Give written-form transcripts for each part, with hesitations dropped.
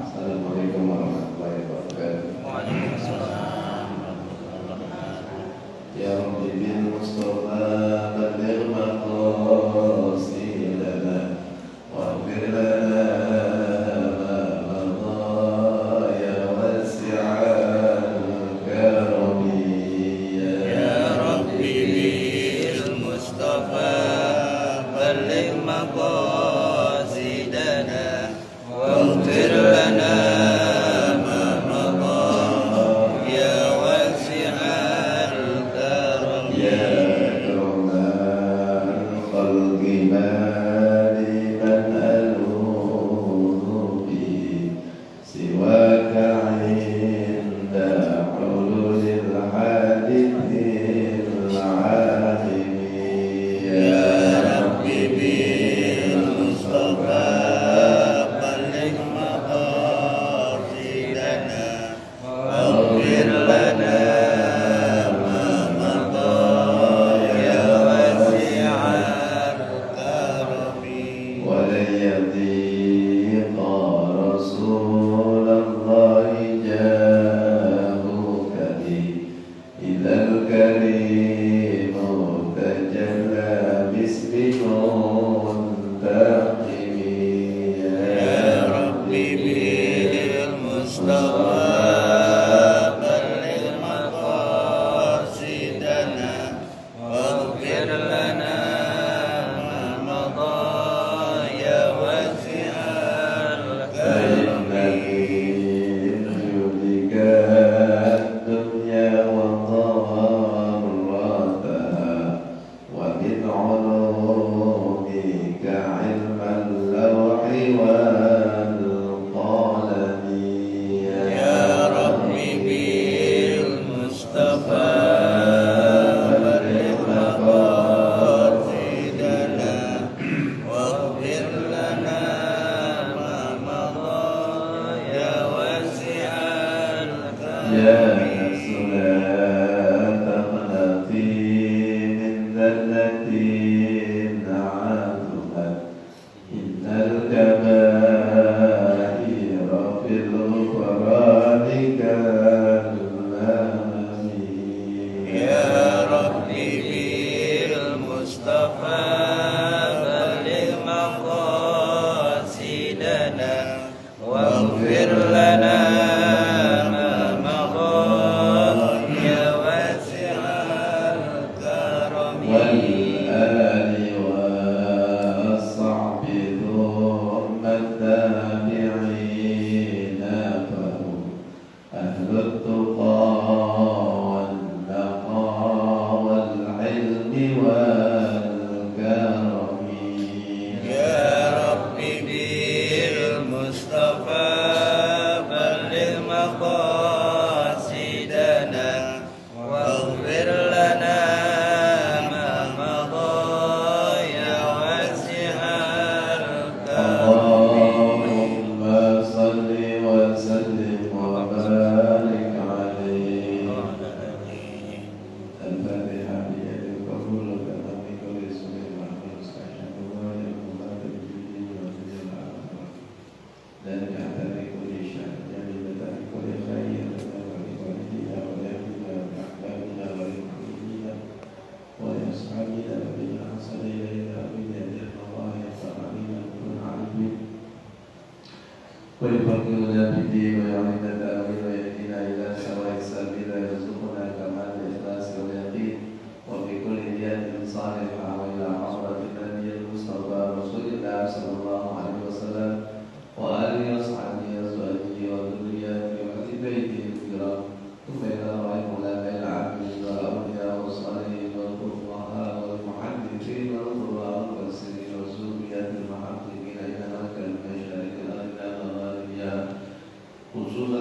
Assalamualaikum warahmatullahi wabarakatuh. Waalaikumsalam warahmatullahi wabarakatuh. Ya Rabbi bil Mustafa balligh maqasidana waghfir lana ma madha ya wasi'al karami Ya Rabbi bil Mustafa balligh maqasidana waghfir lana ma madha ya wasi'al karam. ya akramal khalqi maliman aludhu bi siwaka inda hululil hadithil alimi Ya Rabbi bil Mustafa balligh maqasidana waghfir lana ma madha ya wasi'al karami. ولن يضيق رسول الله جاهك بي إذا الكريم تجلى باسم منتقم Ya Rabbi bil Mustafa balligh maqasidana waghfir lana ma madha ya wasi'al karami. يهلك الدنيا وضارتها ومن علومك علم اللوح والقلم Ya Rabbi bil Mustafa balligh maqasidana waghfir lana ma madha ya wasi'al يا karami. صلاة تقنطي من ذلة عاثمت إن الكبائر في الغفران كالأمم Ya Rabbi bil Mustafa balligh maqasidana waghfir lana ma madha ya wasi'al karami. والآل والصحب ثم التابعين فهم أهل التقى والنقى والعلم والكرم Ya Rabbi bil Mustafa balligh maqasidana waghfir lana ma madha ya wasi'al karami. اللهم صل وسلم وبارك عليه الفاتحة بيد القبول كما في كل اسم محمود استعجل الله يقول بالدين وفي الآخرة ذلك حتى كل شيء جميل كل خير ولوالدينا ولأهلنا وأحبابنا وللمؤمنين ولأصحابنا الذين حصل إلينا بأن الله يغفر علينا كل عالمين ويفقهنا في الدين ويعلمنا التأويل ويهدينا إلى سواء السبيل ويرزقنا كمال الإخلاص واليقين وفي كل نية صالحة وإلى حضرة النبي المصطفى رسول الله صلى الله عليه وسلم وآله وصحبه وأزواجه وذرياته وأهل بيته الكرام ثم إلى رحم الآباء العاملين والأولياء والصالحين والفقهاء والمحدثين والقراء والمفسرين والزوجيات المحققين إلى مكة المشارق الأرض مغاربها خصوصا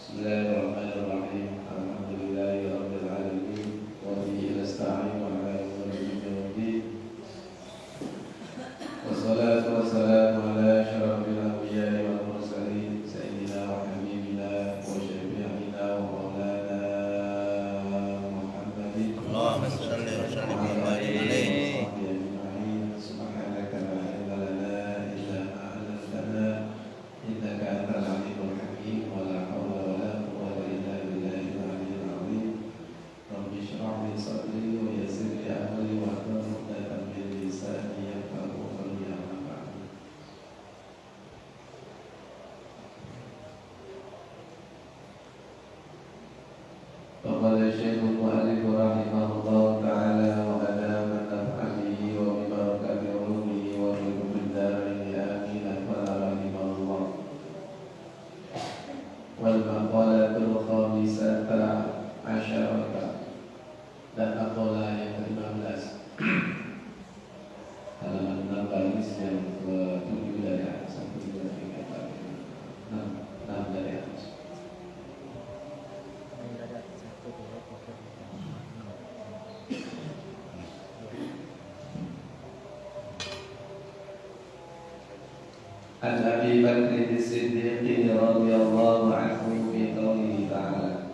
Bismillahirrahmanirrahim. Alhamdulillahirabbil alamin wa bihi nasta'in ala umuri dunya. Wassalatu wassalamu ala asyrafil anbiya'i wal mursalin sayyidina wa habibina wa syafi'ina wa maulana Muhammadin. Allahumma shalli wa sallim alaihi. Subhanaka la ilma lana illa ma 'allamtana innaka antal alimul hakim wa la hawla wa la quwwata illa billahil aliyyil azim. Rabbi shrah li sadri wa yassir li amri wa hlul 'uqdatam min lisani yafqahu qawli. Amma ba'd. Faqala Syekhul Mu'allif rahimahullah ta'ala wa adama naf'alihi wa bi barakati ulumihi wa bi kulli darin amin. Rahimahullah. Wal maqalatul khamisata asyarata, dan maqalah yang ke-15 halaman 6 baris yang ke-7 dari atas sampai 6 dari atas. An Abi Bakr as-Siddiq radhiyallahu anhu fi qawlihi ta'ala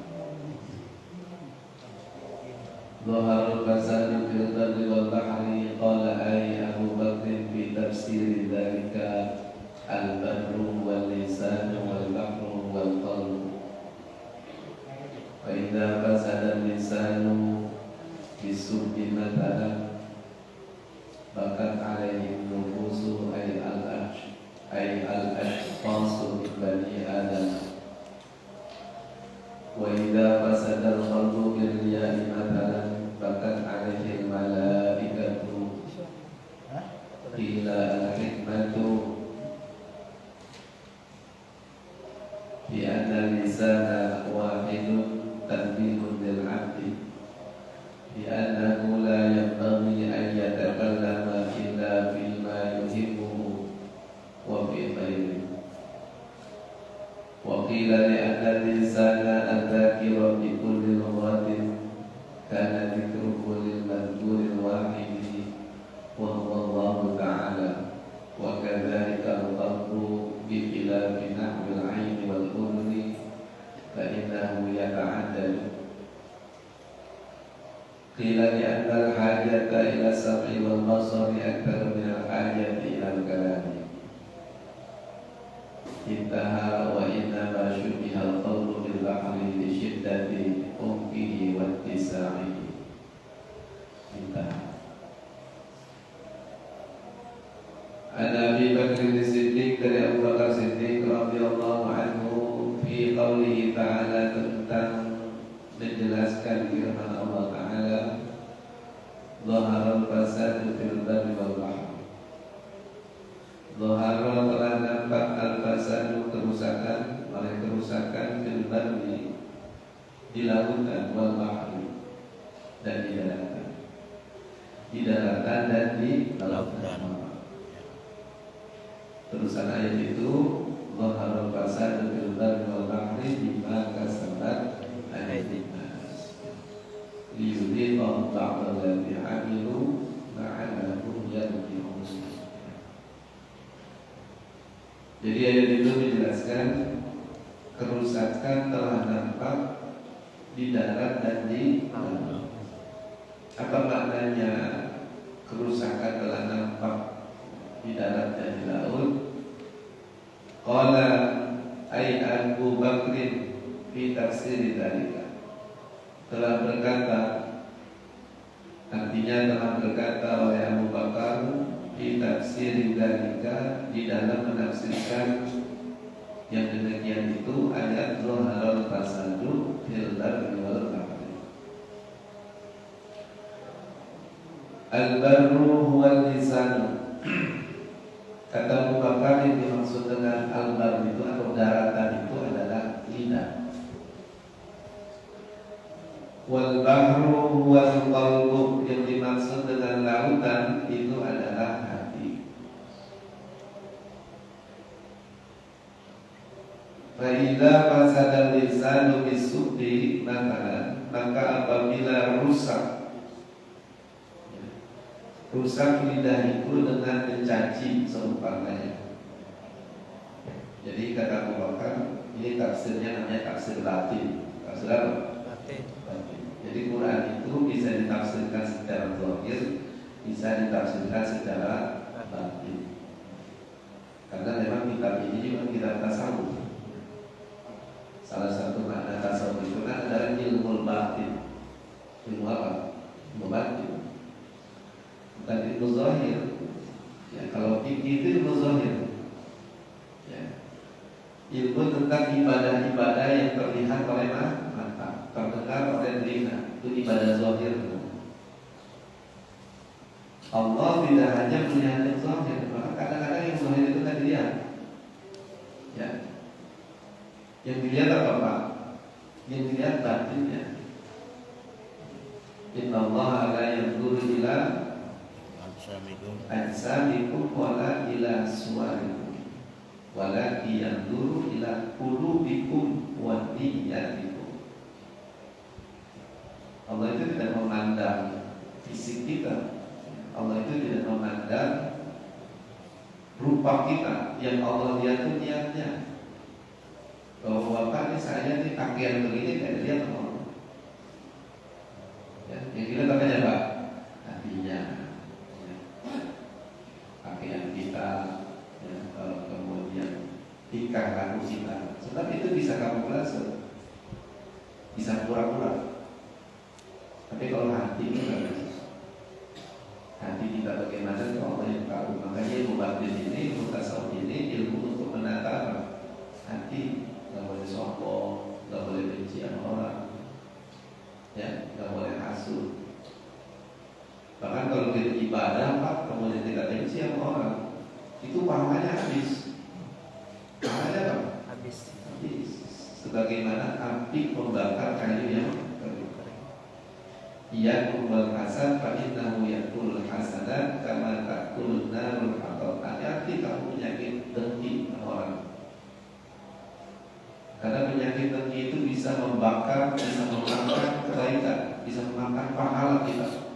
Dhaharul fasadu fil barri wal bahri. Qala ay Abu Bakr fi tafsir dzalika al-barru wal lisanu wal bahru wal qalbu. Fa idza fasada al-lisanu bisubbi matalan bakat alaihi nufusu ay al-ashqasu bani Adam. Wa idza fasada al-qalbu bil riya'i matalan bakat alaihi al-malaikatu. Qila al-hikmatu bi anna lisana wahidun tanbihun lil 'abdi bi annahu la yanbaghi an yatakallama illa bima yuhibbuhu wa fi khairin. Wa qila li anna lisana al-dhakira bi kulli lughatin kana dhikruhu lil madhkuril wahidi wa huwa Allah ta'ala. Wa kadzalika al-qalbu bi khilafi nahwi al-'aini wal udhuni fa innahu yata'addadu. Qila li anna al-hajata ila as-sam'i wal basari akthar min al-hajati ila al-kalami. Intaha wa inna ma syubbiha al-qalbu bil bahri li shiddati umkihi wa ittisa'ihi. Intaha. An Abi Bakr as-Siddiq, dari Abu Bakar Siddiq radhiyallahu anhu fi qawlihi ta'ala, tentang menjelaskan firman Allah Ta'ala, Dhaharul fasadu fil barri wal bahri. Dhahara telah nampak al-fasadu kerusakan, oleh kerusakan fil barri di lautan wal bahri dan di daratan. Di daratan dan di lautan. Terusan ayat itu Dhaharul fasadu fil barri wal bahri bima kasabat aydin nas liyudhiqahum ba'da alladhi 'amilu la'allahum yarji'un. Jadi ayat itu menjelaskan kerusakan telah nampak di darat dan di laut. Apa maknanya kerusakan telah nampak di darat dan di laut? Qala ay Abu Bakrin fi tafsir dzalika, telah berkata, artinya telah berkata oleh Abu Bakar fi tafsir dzalika, di dalam menafsirkan yang demikian itu ayat Dhaharul fasadu fil barri wal bahri. Al-barru huwal lisanu. Kata Abu Bakar, yang dimaksud dengan al-bar itu atau daratan itu adalah lidah. Wal bahru huwal qalbu, yang dimaksud dengan lautan itu adalah hati. Faida fasadal lisanu bisukti, maka apabila rusak lidah itu dengan mencaci seumpamanya. Jadi kata Abu Bakar, ini tafsirnya namanya tafsir Latin. Tafsir apa? Latin. Jadi Quran itu bisa ditafsirkan secara zahir, bisa ditafsirkan secara batin. Karena memang kitab ini juga kitab tasawuf. Salah satu makna tasawuf itu kan adalah ilmu batin. Ilmu apa? Ilmu batin. Bukan ilmu zahir. Ya, kalau fikih itu ilmu zahir. Ya. Ilmu tentang ibadah-ibadah yang terlihat oleh mata, terdengar oleh telinga, itu ibadah zahir. Allah tidak hanya melihat yang zahir, maka kadang-kadang yang zahir itu kan dilihat. Ya. Yang dilihat apa Pak? Yang dilihat batinnya. Inna Allah la yanzuru ila ajsamikum wala ila suwarikum walakin yanzuru ila qulubikum wa niyyatikum. Allah itu tidak memandang fisik kita. Allah itu tidak memandang rupa kita. Yang Allah lihat itu niatnya. Bahwa Bapak ini saya ini pakaian begini tidak lihat Allah. Ya, yang dilihat apanya Pak? Hatinya. Ya. Pakaian kita, ya, kemudian tingkah laku kita. Sebab itu bisa kamuflase, bisa pura-pura. Tapi kalau hati itu tidak bisa. Hati kita bagaimana itu Allah yang tahu. Makanya ilmu batin ini, ilmu tasawuf ini ilmu untuk menata hati. Gak boleh sombong, gak boleh benci sama orang, ya, gak boleh hasud. Bahkan kalau kita ibadah Pak, kemudian tidak benci sama orang, itu pahalanya habis. Pahalanya apa? Habis. Sebagaimana api membakar kayu yang kering. Ia kumbal hasan, fa'innahu yakul hasanat kama ta'kulun narul hatab. Hati-hati kamu penyakit dengki orang. Karena penyakit dengki itu bisa membakar, bisa memakan kebaikan, bisa memakan pahala kita.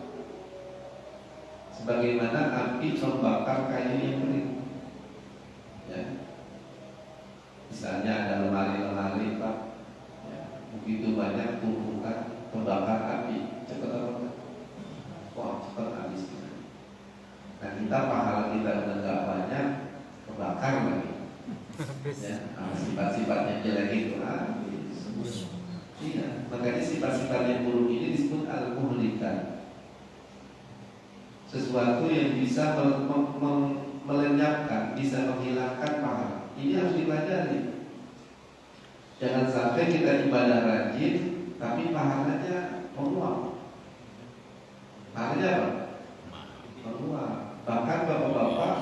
Sebagaimana api membakar kayu yang kering. Ya. Misalnya ada lemari-lemari Pak, ya, begitu banyak tumpukan pembakar api, cepat apa? Wah, cepat habis. Nah kita pahala kita udah nggak banyak, kebakar lagi. Ya, sifat-sifatnya jelek itu habis. Iya, makanya sifat-sifat yang buruk ini disebut al-muhlikan. Sesuatu yang bisa melenyapkan, bisa menghilangkan pahala. Ini harus dipelajari. Jangan sampai kita ibadah rajin, tapi pahalanya menguap. Pahalanya apa? Menguap. Bahkan bapak-bapak,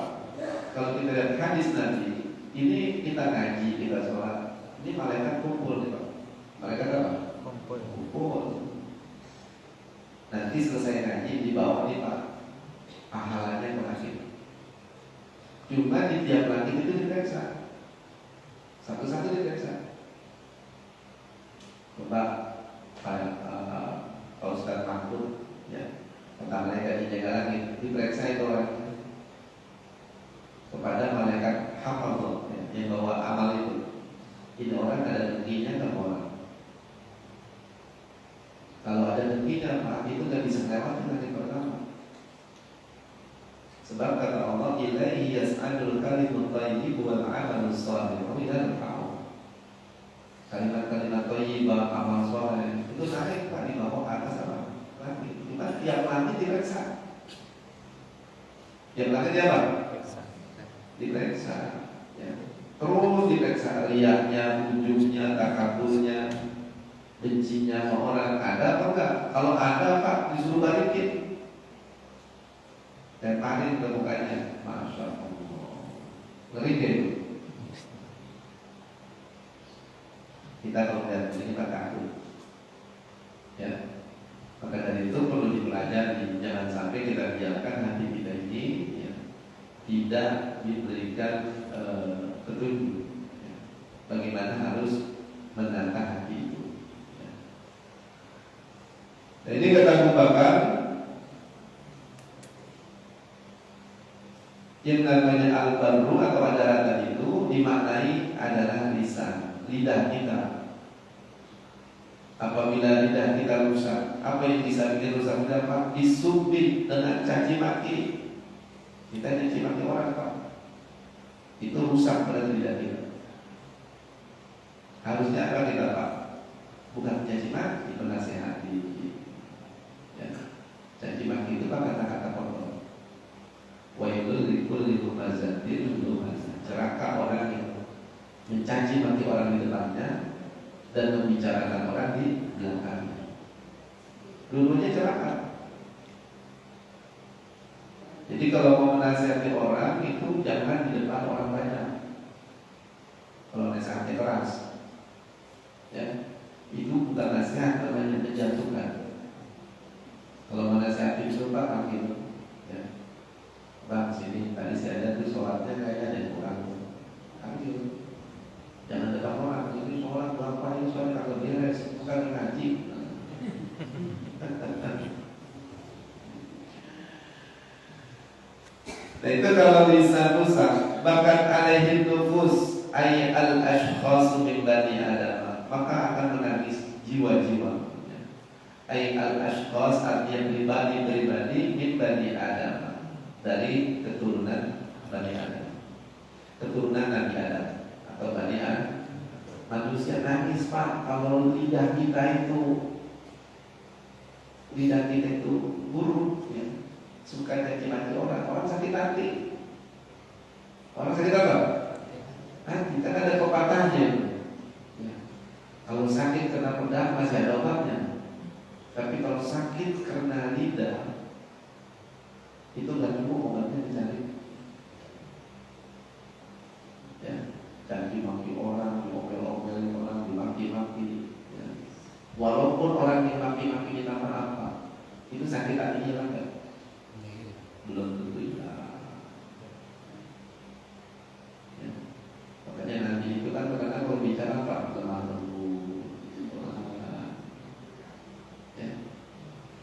kalau kita lihat hadis Nabi, ini kita ngaji, kita sholat, ini malaikat kumpul nih Pak. Malaikat apa? Kumpul. Nanti selesai ngaji dibawa nih Pak, pahalanya ke langit. Cuma di tiap langit itu diperiksa, satu-satu diperiksa. Coba Pak Ustaz Mahmud, ya, tentang malaikat di jaga langit, diperiksa itu orang kepada malaikat hafal yang bawa amal itu. Ini orang ada dengkinya ke orang. Kalau ada dengkinya Pak, itu gak bisa lewat nanti pertama. Sebab kata Allah, ilaihi yas'adul kalimut thayyib wal 'amalus shalih wa ilal fa'u. Kalimat-kalimat thayyibah, amal saleh itu naik Pak di bawah atas apa? Langit. Cuma tiap langit diperiksa. Tiap langit dia apa? Diperiksa, ya. Terus diperiksa riaknya, ujungnya, takaburnya, bencinya sama orang. Ada apa enggak? Kalau ada Pak, disuruh balikin, lemparin ke mukanya. Masya Allah, ngeri itu. Kita kalau lihat ini Pak takut, ya. Maka dari itu perlu dipelajari. Jangan sampai kita biarkan hati kita ini, ya, tidak diberikan petunjuk. bagaimana harus menata hati itu. Nah, ini kata Abu Bakar, yang namanya al-barru atau adalatan itu dimaknai adalah lisan, lidah kita. Apabila lidah kita rusak, apa yang bisa bikin rusak kita apa? Disubit dengan caci maki. Kita caci maki orang Pak, itu rusak pada lidah kita. Harusnya apa kita Pak? Bukan caci maki, menasehati. Ya. Caci maki itu kan kata-kata kotor. Wailul likulli humazatin lumazah. Celaka orang yang mencaci maki orang di depannya dan membicarakan orang di belakangnya. Dulunya celaka. Jadi kalau mau menasihati orang itu jangan di depan orang banyak. Kalau nasihatnya keras, ya itu bukan nasihat, namanya menjatuhkan. Kalau menasihati itu Pak panggil, ya Bang sini tadi saya lihat tuh sholatnya kayaknya ada yang kurang. Panggil, jangan depan orang. Ini sholat berapa ini sholat kagak beres, bukan ngaji. Nah itu kalau bisa rusak, bahkan alaihi nufus ay al ashkhas min bani adam, maka akan menangis jiwa-jiwa. Ay al ashkhas artinya pribadi min bani adam, dari keturunan bani adam, keturunan Nabi Adam atau bani Adam. Manusia nangis Pak kalau lidah kita itu buruk, ya. Suka caci maki orang sakit hati. Orang sakit apa? Hati, kan ada pepatahnya. Ya. Kalau sakit karena pedang masih ada obatnya. Tapi kalau sakit karena lidah, itu nggak cukup obatnya dicari. Ya, caci maki orang, diopel-opelin orang, dimaki-maki. Ya. Walaupun orang yang maki-maki kita apa, itu sakit hatinya lah kan? Belum tentu ya. Ya. Makanya nanti itu kan kadang berbicara apa lemah lembut, ya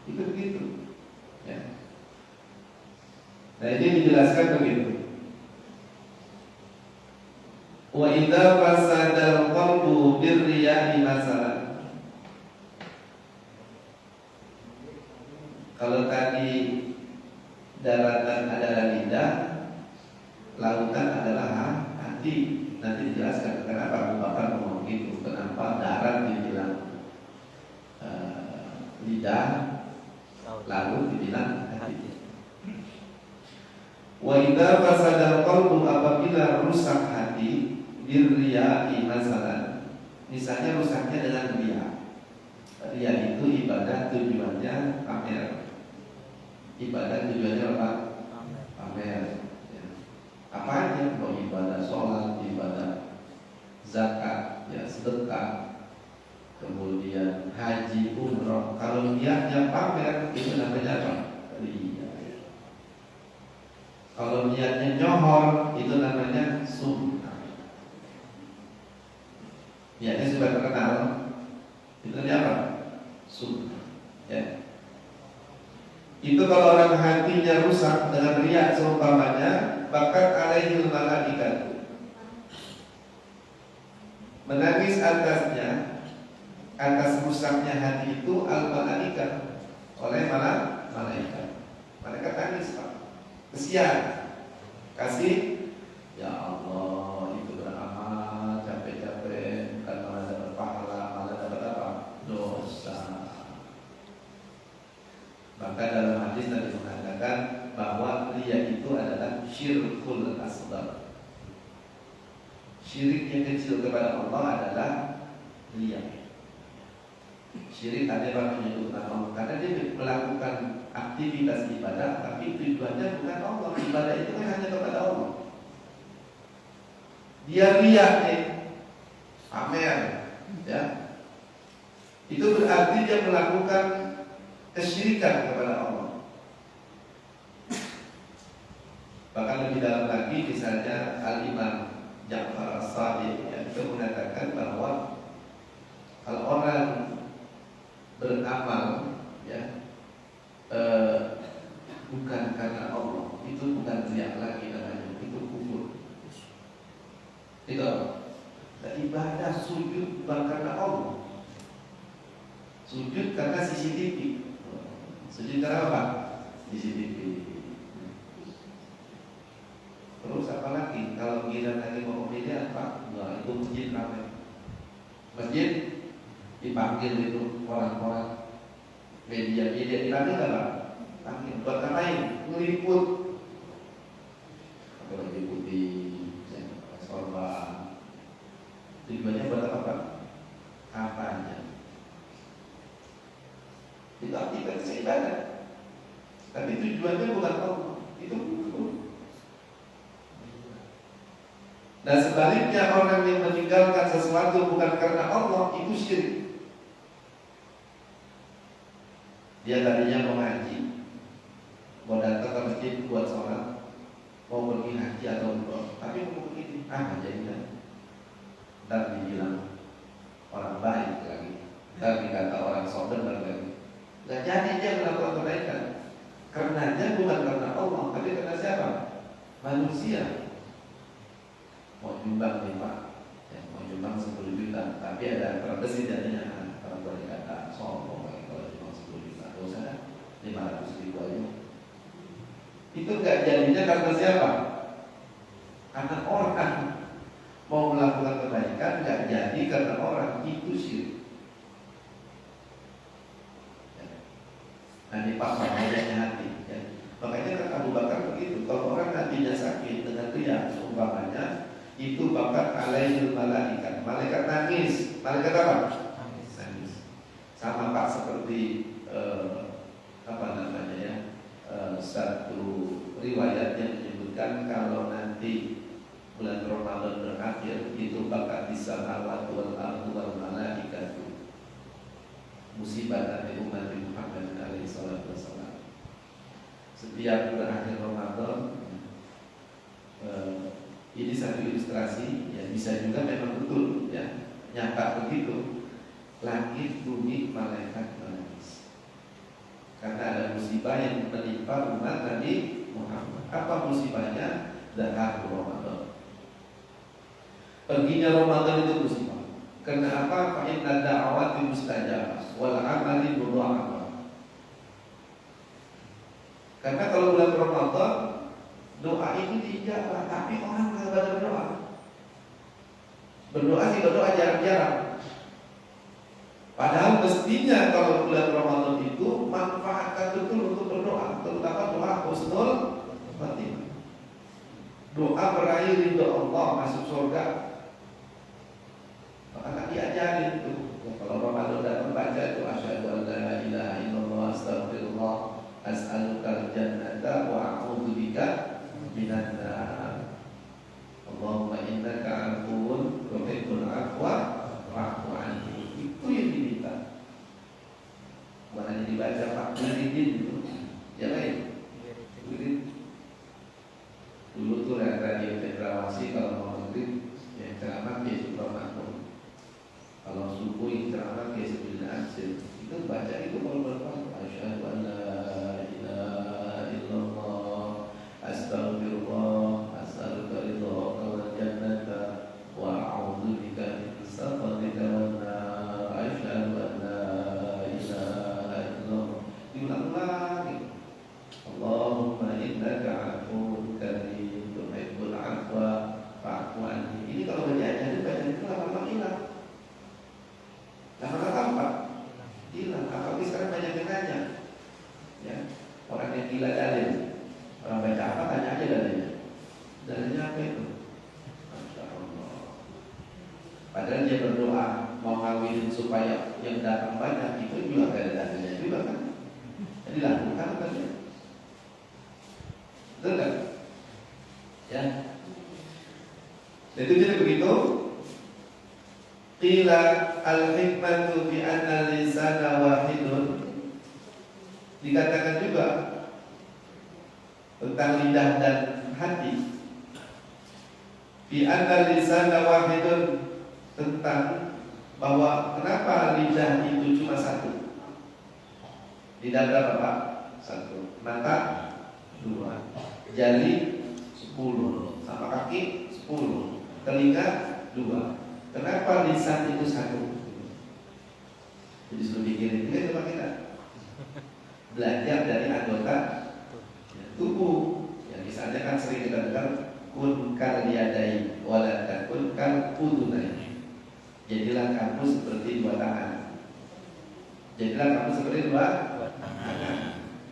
itu begitu. Ya. Nah ini dijelaskan begitu. Wa idza fasadal qalbu birriya'i masalan. Kalau tadi daratan adalah lidah, lautan adalah hati. Nanti dijelaskan kenapa Abu Bakar ngomong gitu, kenapa darat dibilang lidah, lalu dibilang hati. Wa idza fasadal qalbu, apabila rusak hati, birriya'i masalan. Misalnya rusaknya dengan riya. Riya itu ibadah tujuannya pamer. Ibadah tujuannya apa? Pamer. Ya. Apa aja? Mau ibadah sholat, ibadah zakat, ya sedekah, kemudian haji, umroh. Kalau niatnya pamer, itu namanya apa? Riya. Kalau niatnya nyohor, itu namanya sum'ah. Niatnya sudah terkenal, itu apa? Sum'ah. Ya. Itu kalau orang hatinya rusak dengan riya seumpamanya, bahkan alaihil malaikat, menangis atasnya, atas rusaknya hati itu al malaikat, oleh malaikat. Malaikat nangis Pak, kesian, kasih, ya Allah itu beramal capek-capek bukan malah dapat pahala, malah dapat apa? Dosa. Maka dalam hadis Nabi mengatakan bahwa riya itu adalah syirkul asghar. Syirik yang kecil kepada Allah adalah riya. Syirik adalah menyebut nama Allah karena dia melakukan aktivitas ibadah, tapi tujuannya bukan Allah. Ibadah itu kan hanya kepada Allah. Dia riya pamer, ya. Itu berarti dia melakukan kesyirikan kepada Allah. Bahkan lebih dalam lagi, misalnya Al-Imam Ja'far As-Sadiq, ya, kita mengatakan bahwa kalau orang beramal ya bukan karena Allah, itu bukan riya lagi namanya, itu kufur. Itu dan ibadah sujud bukan karena Allah, sujud karena CCTV. Sujud karena apa? CCTV. Terus apa lagi? Kalau giliran lagi mau media apa? Nah, itu masjid ramai. Masjid dipanggil itu orang-orang media dipanggil apa? Panggil buat ngapain? Meliput. Kalau meliputi sorban. Tujuannya buat apa? Kampanye. Itu aktivitas ibadah. Tapi tujuannya bukan Allah. Itu kufur. Dan sebaliknya orang yang meninggalkan sesuatu bukan karena Allah itu syirik. Dia tadinya mau ngaji, mau datang ke masjid buat sholat, mau pergi haji atau umroh, tapi mau begini, jadi dah. Ntar dibilang orang baik lagi, ntar dikata orang sober lagi. Gak jadi dia melakukan kebaikan, karenanya bukan karena Allah, tapi karena siapa? Manusia. Mau nyumbang nih Pak, ya, mau nyumbang 10 juta, tapi ada terbesit jadinya orang berkata sombong kalau cuma 10 juta, dosa 500 ribu aja. Itu nggak jadinya karena siapa? Karena orang mau melakukan kebaikan nggak jadi karena orang, itu syirik. Ya. Nah ini Pak bahayanya hati. Ya. Makanya kata Abu Bakar begitu, kalau orang hatinya sakit dengan riya, seumpamanya itu bakat alaihil malaikat. Malaikat nangis. Malaikat apa? Nangis. Sama Pak seperti apa namanya ya? Satu riwayat yang menyebutkan kalau nanti bulan Ramadan berakhir itu bakat disamawat wal ardu wal malaikat. Musibah dari umat Muhammad alaihi salatu wasallam. Setiap berakhir Ramadan ini satu ilustrasi, ya bisa juga memang betul, ya nyata begitu. Langit, bumi, malaikat menangis karena ada musibah yang menimpa umat Nabi Muhammad. Apa musibahnya? Dahar Ramadan. Perginya Ramadan itu musibah. Karena apa? Fa inna da'awati mustajabah wal amali mudha'afah. Karena kalau bulan Ramadan doa itu dijawab, tapi orang nggak pada berdoa. Berdoa sih berdoa jarang-jarang. Padahal mestinya kalau bulan Ramadan itu manfaatkan betul untuk berdoa, terutama doa husnul khatimah. Doa meraih ridho Allah, masuk surga. Maka diajarin itu. Kalau Ramadan datang baca itu asyhadu an la ilaha illallah astaghfirullah as'alukal jannata wa a'udzubika minan nar. Allahumma innaka 'afuwun tuhibbul 'afwa fa'fu 'anni. Itu yang diminta. Bukan hanya dibaca Pak wiridin itu. Ya baik. Wirid. Dulu tuh radio Federasi kalau mau maghrib ya ceramah ya Subhanallah. Kalau subuh yang ceramah ya Sebillah Ansir. Itu baca itu kalau berapa? Asyhadu an la ilaha illallah astaghfirullah as'aluka ridhaka wal jannata wa a'udzubika min sakhatika wan nar asyhadu an la ilaha illallah. Diulang-ulang. Allahumma innaka 'afuwwun karim tuhibbul 'afwa fa'fu 'anni. Ini kalau diajarin baca itu lama-lama hilang. Lama-lama apa? Hilang. Apalagi sekarang banyak yang nanya. Ya, orang yang gila dalil. Orang baca apa tanya aja dalilnya. Dalilnya apa itu? Masya Allah. Padahal dia berdoa mau ngawinin supaya yang datang banyak, itu juga gak ada dalilnya juga kan. Jadi lakukan kan ya. Betul kan? Ya. Jadi jadi begitu. Qila al-hikmatu bi anna lisana wahidun. Dikatakan juga tentang lidah dan hati. Bi anna lisana wahidun, tentang bahwa kenapa lidah itu cuma satu. Lidah berapa Pak? Satu. Mata 2. Jari 10. Sama kaki 10. Telinga 2. Kenapa lisan itu satu? Jadi suruh pikirin juga coba kita belajar dari anggota tubuh. Yang misalnya kan sering kita dengar kun kal yadai wala takun kal udunai. Jadilah kamu seperti 2 tangan. Jadilah kamu seperti 2 tangan.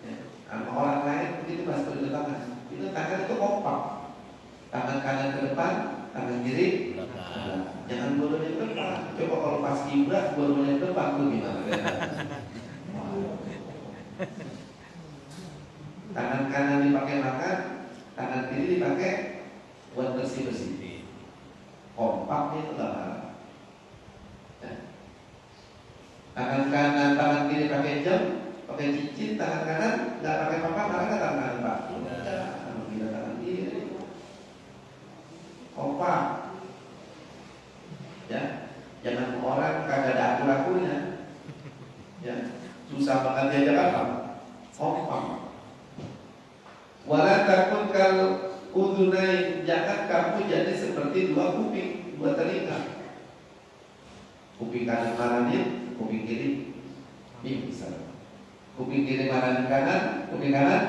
Ya. Sama orang lain begitu mas, seperti 2 tangan. Itu tangan itu kompak. Tangan kanan ke depan, tangan kiri belakang. Jangan dua-duanya ke depan. Coba kalau pas kiblat dua-duanya ke depan tuh gimana? Tangan kanan dipakai makan, tangan kiri dipakai buat bersih-bersih. Kompak itu lah. Tangan kanan, tangan kiri pakai jam, pakai cincin, tangan kanan nggak pakai apa-apa, malah nggak tangan kanan Pak. Tangan kiri, tangan kiri. Kompak. Ya, jangan orang kagak ada akur-akurnya. Ya, susah banget diajak apa? Kompak. Wala takun kal udunai, jangan kamu jadi seperti 2 kuping, 2 telinga. Kuping kanan marahin, kuping kiri bisa. Kuping kiri marahin kanan, kuping kanan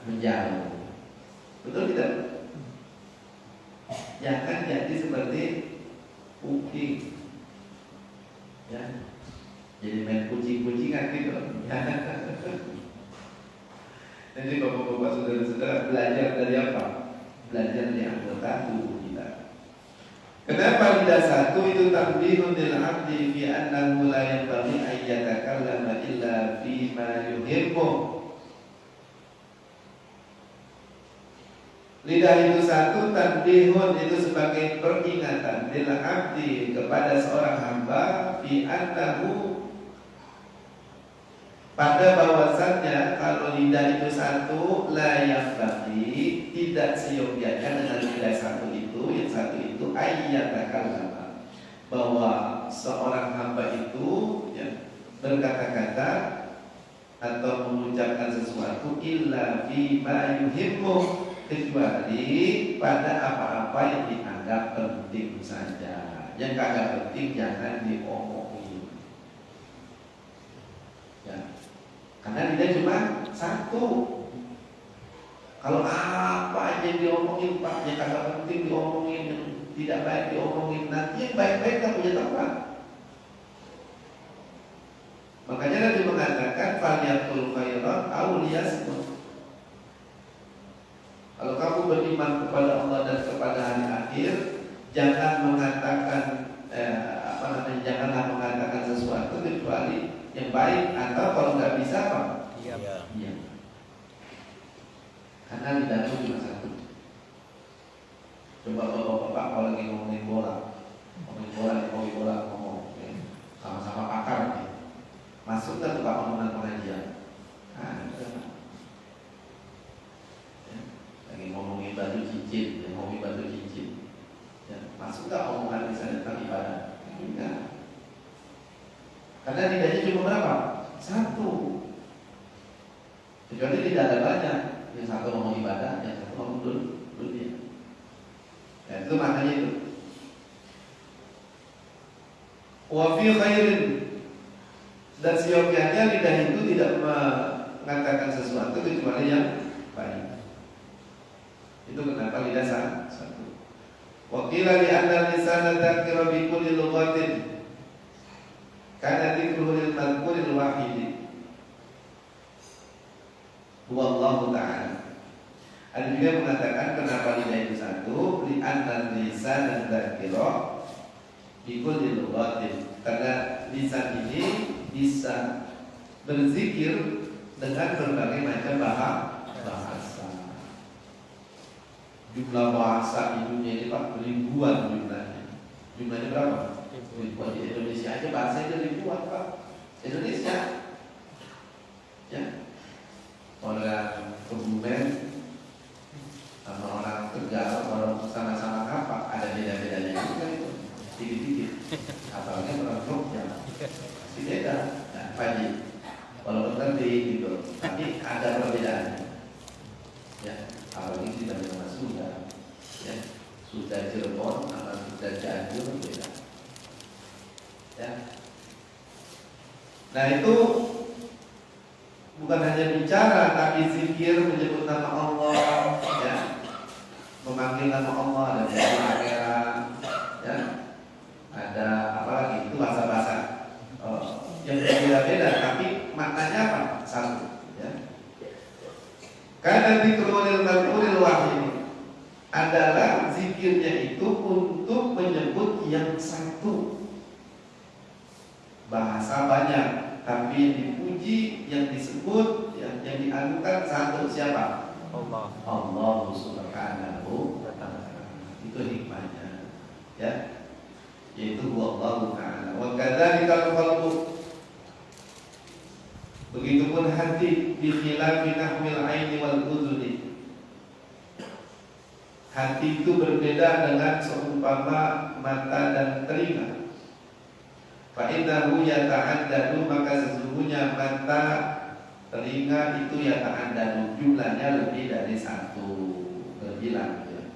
menjauh. Betul tidak? Jangan jadi seperti kuping. Ya. Jadi main kucing-kucingan gitu. Jadi bapak-bapak, saudara-saudara, belajar dari apa? Belajar dari anggota tubuh kita. Kenapa lidah satu itu tanbihun lil 'abdi fi annahu la yanbaghi an yatakallama illa fi ma yuhibbu. Lidah itu satu, tanbihun itu sebagai peringatan lil 'abdi kepada seorang hamba fi annahu, pada bahwasannya kalau lidah itu satu, la yanbaghi, tidak seyogyanya dengan lidah satu itu, yang satu itu ayyatakallama, bahwa seorang hamba itu ya, berkata-kata atau mengucapkan sesuatu illa fi ma yuhibbu, kecuali pada apa-apa yang dianggap penting saja. Yang kagak penting jangan diomongin. Ya. Karena lidah cuma satu. Kalau apa aja yang diomongin Pak, yang kagak penting diomongin, yang tidak baik diomongin, nanti yang baik-baik tak punya tempat. Makanya Nabi mengatakan falyatul khairan aw liyasmut. Kalau kamu beriman kepada Allah dan kepada hari akhir, jangan mengatakan janganlah mengatakan sesuatu kecuali yang baik, atau kalau nggak bisa apa? Iya. Karena lidahmu cuma satu. Coba bapak-bapak kalau lagi ngomongin bola, ngomong, sama-sama pakar nih. Masuk ke tukang omongan pengajian. Lagi ngomongin batu cincin, ya, masuk ke omongan misalnya tentang ibadah? Enggak. Karena lidahnya cuma berapa? Satu. Kecuali tidak ada banyak. Yang satu ngomong ibadah, yang satu ngomong dunia. Ya, itu makanya itu. Wa fi khairin, dan seyogyanya lidah itu tidak mengatakan sesuatu kecuali yang baik. Itu kenapa lidah satu. Wa qila li anna lisana dzakira bi kulli lughatin karena dzikruhul madhkuril wahid. Wallahu ta'ala. Ada juga mengatakan kenapa lidah itu satu, li anna lisana dzakira bi kulli lughatin, karena lisan ini bisa berzikir dengan berbagai macam bahasa. Jumlah bahasa di dunia ini Pak ribuan jumlahnya. Jumlahnya berapa? Ribuan. Di Indonesia aja bahasa itu ribuan Pak. Indonesia, ya, orang Kebumen sama orang Tegal, orang sama-sama apa? Ada beda-bedanya juga itu, dikit-dikit. wajib. Walaupun nanti gitu, tapi ada perbedaan. Ya, apalagi di dalam Sunda, ya, Sunda Cirebon sama Sunda Cianjur beda. Ya. Nah itu bukan hanya bicara, tapi zikir, menyebut nama Allah, ya, memanggil nama Allah, ada akhirat, ya, ada apa lagi itu bahasa-bahasa yang berbeda-beda, tapi maknanya apa? Satu, ya. Karena dzikrul mar'ul wahid adalah zikirnya itu untuk menyebut yang satu. Bahasa banyak, tapi yang dipuji, yang disebut, yang dianukan satu siapa? Allah. Allah Subhanahu wa ta'ala. Itu hikmahnya, ya. Yaitu Allah Ta'ala. Wa kadzalika qalbu. Begitupun hati bi khilafi nahwil aini wal udhuni. Hati itu berbeda dengan seumpama mata dan telinga. Fa'innahu yata'addadu, maka sesungguhnya mata, telinga itu yata'addadu, jumlahnya lebih dari satu, berbilang, ya.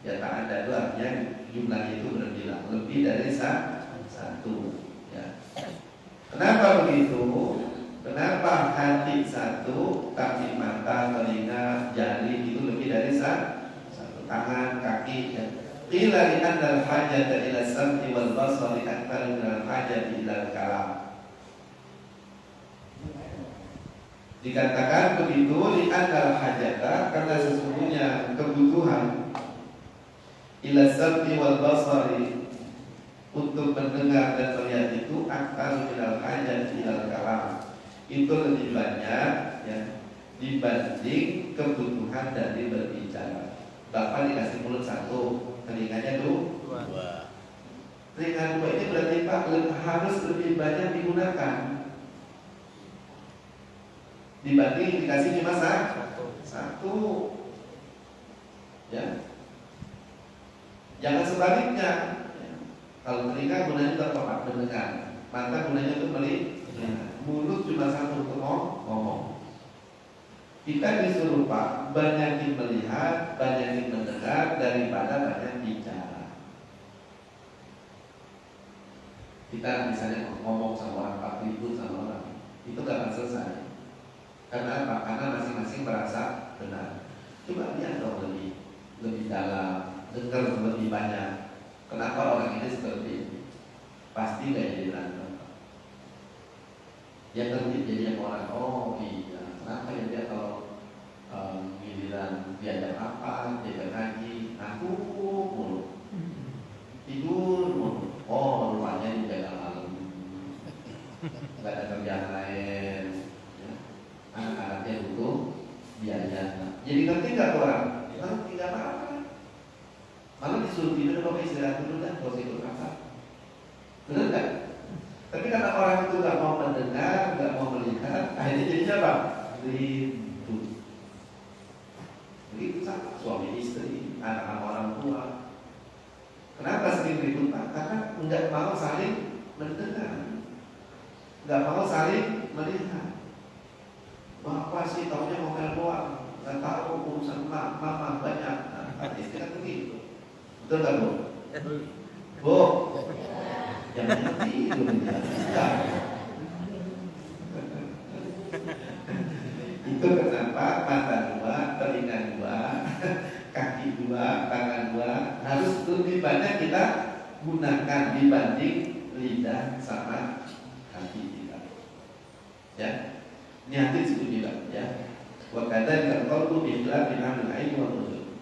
Yata'addadu artinya jumlahnya itu berbilang, lebih dari satu, ya. Kenapa begitu? Kenapa hati satu, tapi mata, telinga, jari itu lebih dari satu, tangan, kaki, ya. Qila li anna al-hajata ila sam'i wal basari akthar min al-hajati ila al-kalam. Dikatakan begitu li anna al-hajata, karena sesungguhnya kebutuhan ila sam'i wal basari, untuk mendengar dan melihat itu akthar min al-hajati ila al-kalam. Itu lebih banyak, ya, dibanding kebutuhan dari berbicara. Bapak dikasih mulut satu, telinganya dua. Telinga dua ini berarti Pak harus lebih banyak digunakan dibanding dikasih cuma satu. Ya. Jangan sebaliknya. Ya. Kalau telinga gunanya untuk apa? Mendengar. Mata gunanya untuk melihat. Mulut cuma satu untuk ngomong. Kita disuruh Pak banyakin melihat, banyakin mendengar daripada banyak bicara. Kita misalnya ngomong sama orang, Pak ribut sama orang, itu gak akan selesai. Karena apa? Karena masing-masing merasa benar. Coba lihat dong lebih dalam, dengar lebih banyak. Kenapa orang ini seperti ini? Pasti gak jadi berantem. Yang tertib jadi orang, oh iya, kenapa ya dia kalau giliran diajak apa, diajak ngaji, aku mulu, tidur mulu, oh rupanya dijaga malam, nggak ada kerjaan lain, ya. Anak-anaknya butuh biaya. Jadi ngerti nggak orang? Ngerti nggak apa-apa. Malah disuruh tidur, kalau istirahat dulu dah, kalau ikut apa, benar nggak? Tapi karena orang itu nggak mau mendengar, nggak mau melihat, akhirnya jadi siapa? Ribut. Begitu sama suami istri, anak-anak orang tua. Kenapa sering ribut Pak? Karena nggak mau saling mendengar, nggak mau saling melihat. Bapak sih taunya ngomel doang, nggak tahu urusan mama banyak. Nah, istri kan begitu. Betul nggak Bu? Bu? Jangan tidur ya. Itu kenapa mata dua, telinga dua, kaki dua, tangan dua harus lebih banyak kita gunakan dibanding lidah sama hati kita. Ya, ini hati disebut bilang, ya. Wa kadzalika qalbu bila binamul aini wal udhun.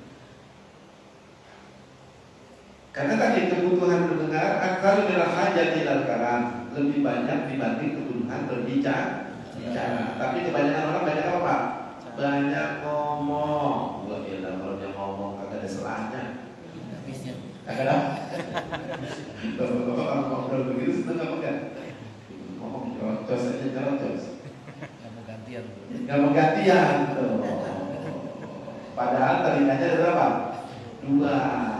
Karena tadi kebutuhan mendengar akal minal hajati ilal kalam, lebih banyak dibanding kebutuhan berbicara. Tapi kebanyakan orang banyak apa Pak? Banyak ngomong. Gua bilang kalau dia ngomong kagak ada selahnya. Kagak ada. Bapak ngobrol begitu seneng apa kan? Ngomong terus aja terus. Gak mau gantian tuh. Padahal telinganya ada berapa? Dua.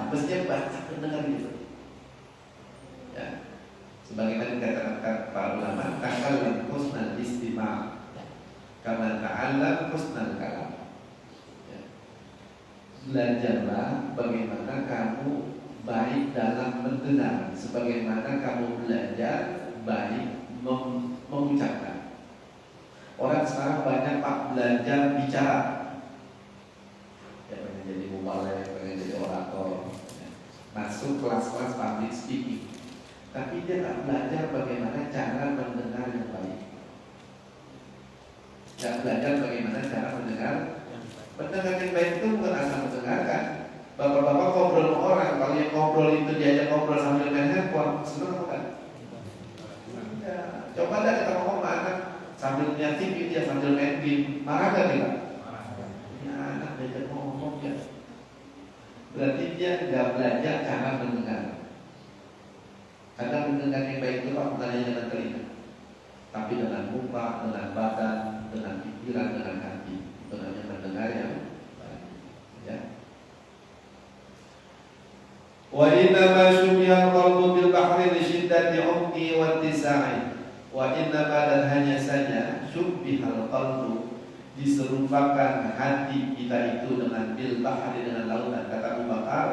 Mestinya banyak mendengar gitu. Ya. Sebagaimana dikatakan para ulama, takal ta'allam husnal kalam. Ya. Belajarlah bagaimana kamu baik dalam mendengar, sebagaimana kamu belajar baik mengucapkan. Orang sekarang banyak Pak belajar bicara, ya pengen jadi mubalek, pengen jadi orator, ya. Masuk kelas-kelas public speaking, tapi dia tak belajar bagaimana cara mendengar yang baik. Tak belajar bagaimana cara mendengar. Mendengar yang baik itu bukan asal mendengarkan. Bapak-bapak ngobrol sama orang, kalau yang ngobrol itu diajak ngobrol sambil main handphone, senang bukan? Ya, coba dah kita ngomong sama anak sambil lihat TV, dia sambil main game, marah gak dia? Ya anak diajak ngomong ya. Berarti dia nggak belajar cara mendengar. Karena mendengar yang baik itu bukan hanya dengan telinga, tapi dengan muka, dengan badan, dengan pikiran, dengan hati. Itu namanya mendengar yang baik. Ya. Wa inna ma syubiha qalbu bil bahri li syiddati umqi wa ittisa'i. Wa inna ma, dan hanya saja syubbihal qalbu, diserupakan hati kita itu dengan bil bahri, dengan lautan. Kata Abu Bakar,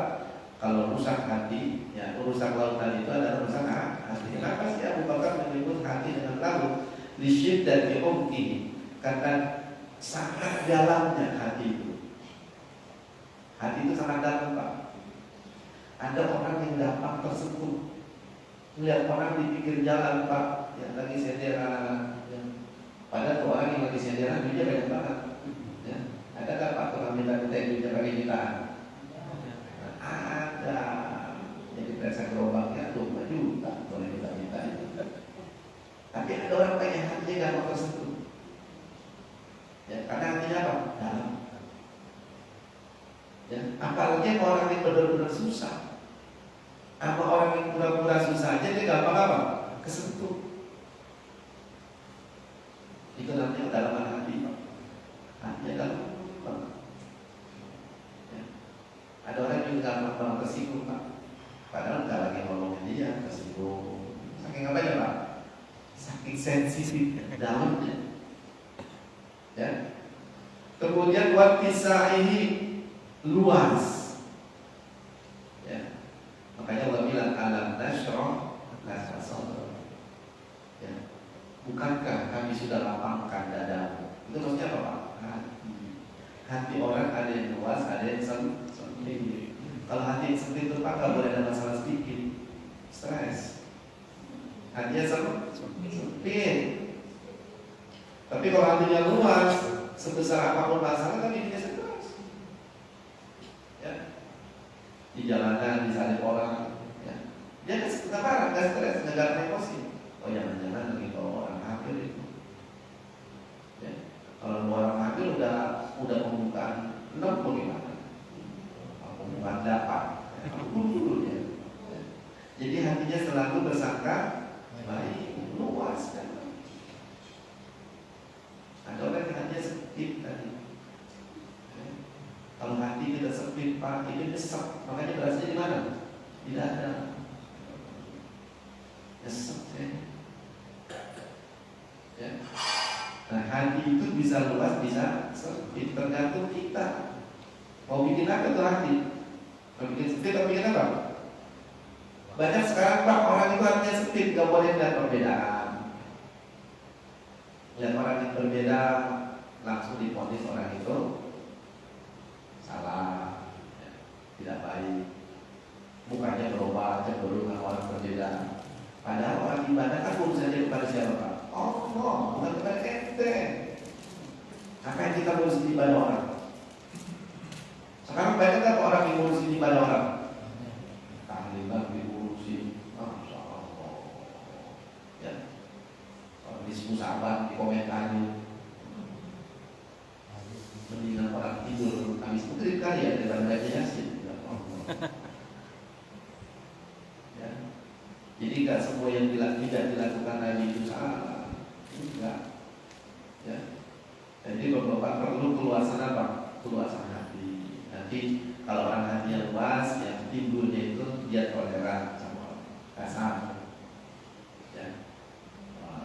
kalau rusak hati, ya rusak lautan itu adalah rusak hati. Kenapa sih Abu Bakar menyebut hati dengan laut? Li syiddati umqi, karena sangat dalamnya hati itu. Hati itu sangat dalam, Pak. Ada orang yang gampang tersentuh, melihat orang di pinggir jalan, Pak, yang lagi senderan, ya. Padahal tuh orang yang lagi senderan duitnya banyak banget, ya. Ada nggak Pak tukang minta duitnya pakai jutaan? Ada. Jadi persen gerobaknya 2 juta boleh minta itu. Tapi ada orang yang hatinya gampang tersentuh, ya, karena hatinya apa? Dalam. Ya, apalagi orang yang benar-benar susah, sama orang yang pura-pura susah aja dia gampang apa? Kesentuh. Itu namanya kedalaman hati, Pak. Hatinya dalam banget. Ya. Ada orang yang gampang banget tersinggung, Pak. Padahal nggak lagi ngomongin dia tersinggung. Saking apa ya, Pak? Saking sensitif dalamnya. Ya. Kemudian wakisa ini luas, ya. Makanya Allah bilang alam nashrah laka sadrak, ya. Bukankah kami sudah lapangkan dadamu? Itu maksudnya apa, Pak? Hati orang ada yang luas, ada yang sempit. Kalau hati yang sempit itu, Pak, nggak boleh ada masalah sedikit, stres. Hatinya sempit. Tapi kalau hatinya luas, sebesar apapun masalah, kan dia stres. Di jalanan disalip orang, ya. Dia nggak marah, nggak stres, nggak emosi. Oh jangan-jangan lagi bawa orang hamil itu, ya. Kalau orang hamil udah pembukaan 6 bagaimana? Pembukaan 8, ya. Dulu ya. Jadi hatinya selalu bersangka baik, luas kan. Ada orang yang hatinya sempit tadi. Kalau hati kita sempit, Pak, itu nyesek. Makanya berasanya di mana? Di dada. Nyesek, ya. Nah, hati itu bisa luas, bisa sempit, tergantung kita. Mau bikin apa tuh hati? Mau bikin sempit atau bikin apa? Banyak sekarang, Pak, orang itu hatinya sempit, gak boleh lihat perbedaan. Lihat orang yang berbeda, langsung divonis orang itu salah, ya, tidak baik. Mukanya berubah, cenderung dengan orang berbeda. Padahal orang ibadah kan urusannya kepada siapa, Pak? Allah, bukan kepada ente. Apa yang kita urusin ibadah orang? Sekarang banyak kan orang yang ngurusin ibadah orang? Tahlilan diurusin, Masya Allah. Ya, diskusi sahabat dikomentari. Mendingan orang tidur habis putri kali ya daripada baca Yasin. Ya. Jadi nggak semua yang tidak dilakukan Nabi itu salah, enggak. Ya. Jadi bapak perlu keluasan apa? Keluasan hati. Nanti kalau orang hatinya luas, yang timbulnya itu dia toleran sama orang kasar. Ya.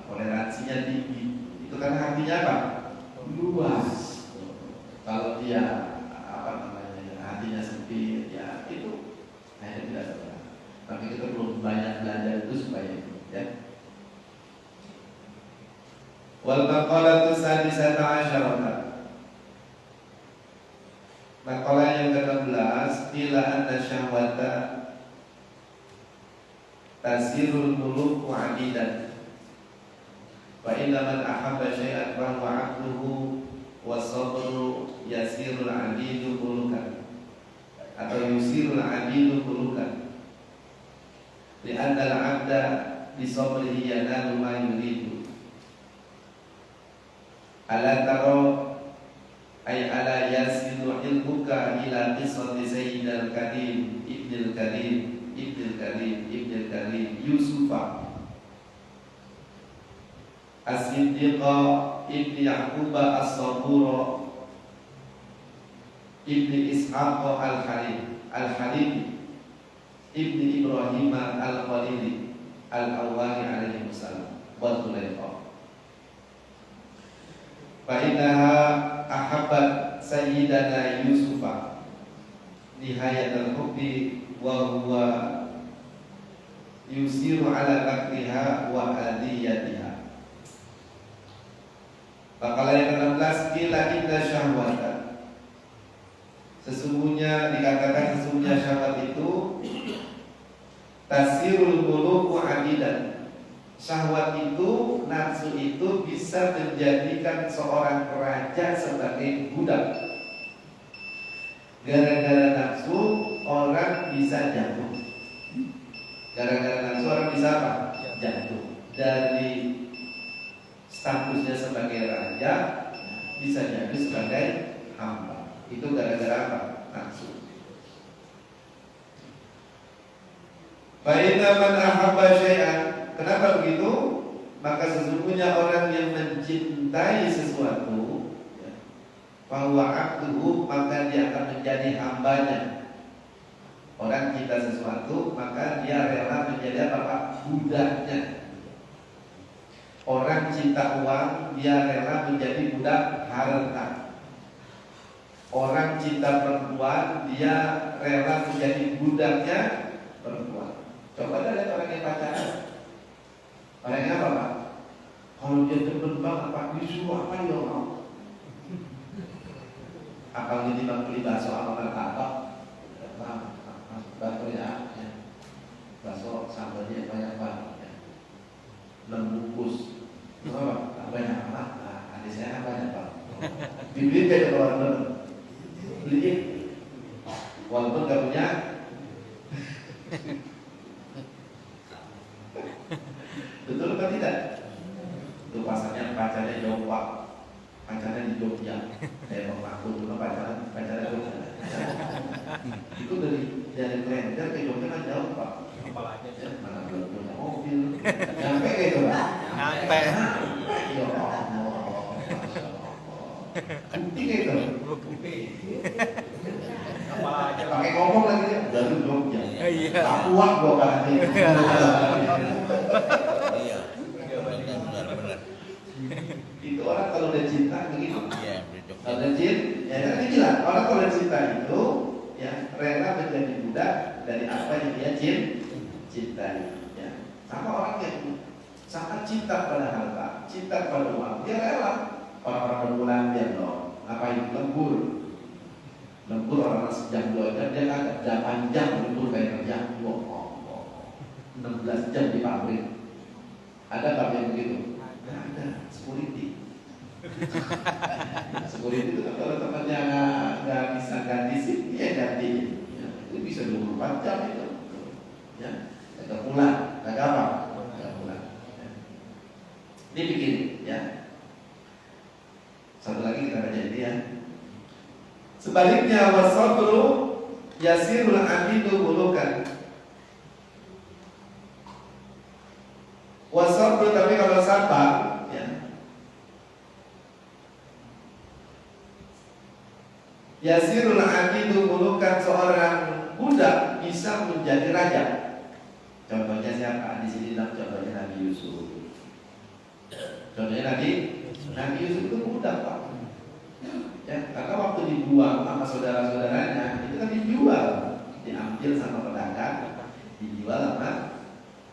Toleransinya tinggi. Itu kan hatinya apa? Luas. Wal maqalatu sadisata asyarata. Maqalah yang ke-16, ila anna syahwata tasirul muluk wa abidan. Wa illa man ahabba syai'an fa huwa 'abduhu wa sabru yasirul 'abidu mulukan atau yusirul 'abidu mulukan. Li anna al-'abda bi sabrihi yanalu ma yuridu. Ala taro ay ala yasilu ilmuka ila qissati sayyidil karim ibnil karim Yusufa As-Siddiqa ibni Yaquba As-Sabura ibni Ishaq Al-Halim ibni Ibrahim Al-Khalili Al-Awwali alaihi wassalam wa Zulaikha. Fa innaha ahabbat sayyidana Yusufa nihayatul hubbi wa huwa yusiru ala makriha wa adiyatiha. Makalah yang ke-16, kila inna syahwata. Sesungguhnya dikatakan sesungguhnya syahwat itu tasirul muluku abidan. Syahwat itu, nafsu itu bisa menjadikan seorang raja sebagai budak. Gara-gara nafsu orang bisa jatuh. Gara-gara nafsu orang bisa apa? Jatuh. Dari statusnya sebagai raja bisa jadi sebagai hamba. Itu gara-gara apa? Nafsu. Fa inna man ahabba syai'an. Kenapa begitu? Maka sesungguhnya orang yang mencintai sesuatu, bahwa abduhu, maka dia akan menjadi hambanya. Orang cinta sesuatu, maka dia rela menjadi apa? Budaknya. Orang cinta uang, dia rela menjadi budak harta. Orang cinta perempuan, dia rela menjadi budaknya perempuan. Coba lihat orang yang pacaran. Orangnya apa Pak? Kalau dia demen banget Pak, disuruh apa dia mau? Apa ini bang beli bakso apa martabak? Bakso ya, bakso sambalnya banyak banget, 6 bungkus. Apa banyak amat? Nah, adik saya banyak Pak. Dibeli kayak orang beliin, walaupun gak punya. Betul atau tidak? Itu pacarnya jauh Pak. Pacarnya di Jogja. Saya mau aku dulu pacarnya Jogja. Itu dari Klender ke Jogja kan jauh Pak. Apalagi ya, mana belum punya mobil. Nyampe kayak itu Pak. Nyampe. Ya Allah. Masya Allah. Bukti kayak itu. Apalagi pakai ngomong lagi ya dari Jogja. Iya. Papua gua kali. Benar. Itu orang kalau udah cinta begitu. Iya, Kalau udah cinta, ya kan jelas. Orang kalau udah cinta itu, ya rela menjadi budak dari apa yang dia cintai. Ya. Sama orang yang sangat cinta pada harta, cinta pada uang, dia rela. Orang-orang berbulan dia dong. Ngapain lembur? Lembur orang sejam 2 jam, dia kagak 8 jam lembur kayak kerja. 16 jam di pabrik. Ada tak yang begitu? Ada, security. Security itu kalau temannya nggak bisa ganti shift, dia ganti. Ya, itu bisa 24 jam itu. Ya, nggak pulang, nggak apa? Nggak pulang. Ya. Ini begini, ya. Satu lagi kita baca ini ya. Sebaliknya wasabru yasirul abidu mulukan. Wasabru, tapi kalau sabar, ya, yasirul abidu mulukan, seorang budak bisa menjadi raja. Contohnya siapa? Di sini contohnya Nabi Yusuf. Contohnya Nabi Yusuf itu budak Pak. Ya, karena waktu dibuang sama saudara-saudaranya itu kan dijual, diambil sama pedagang, dijual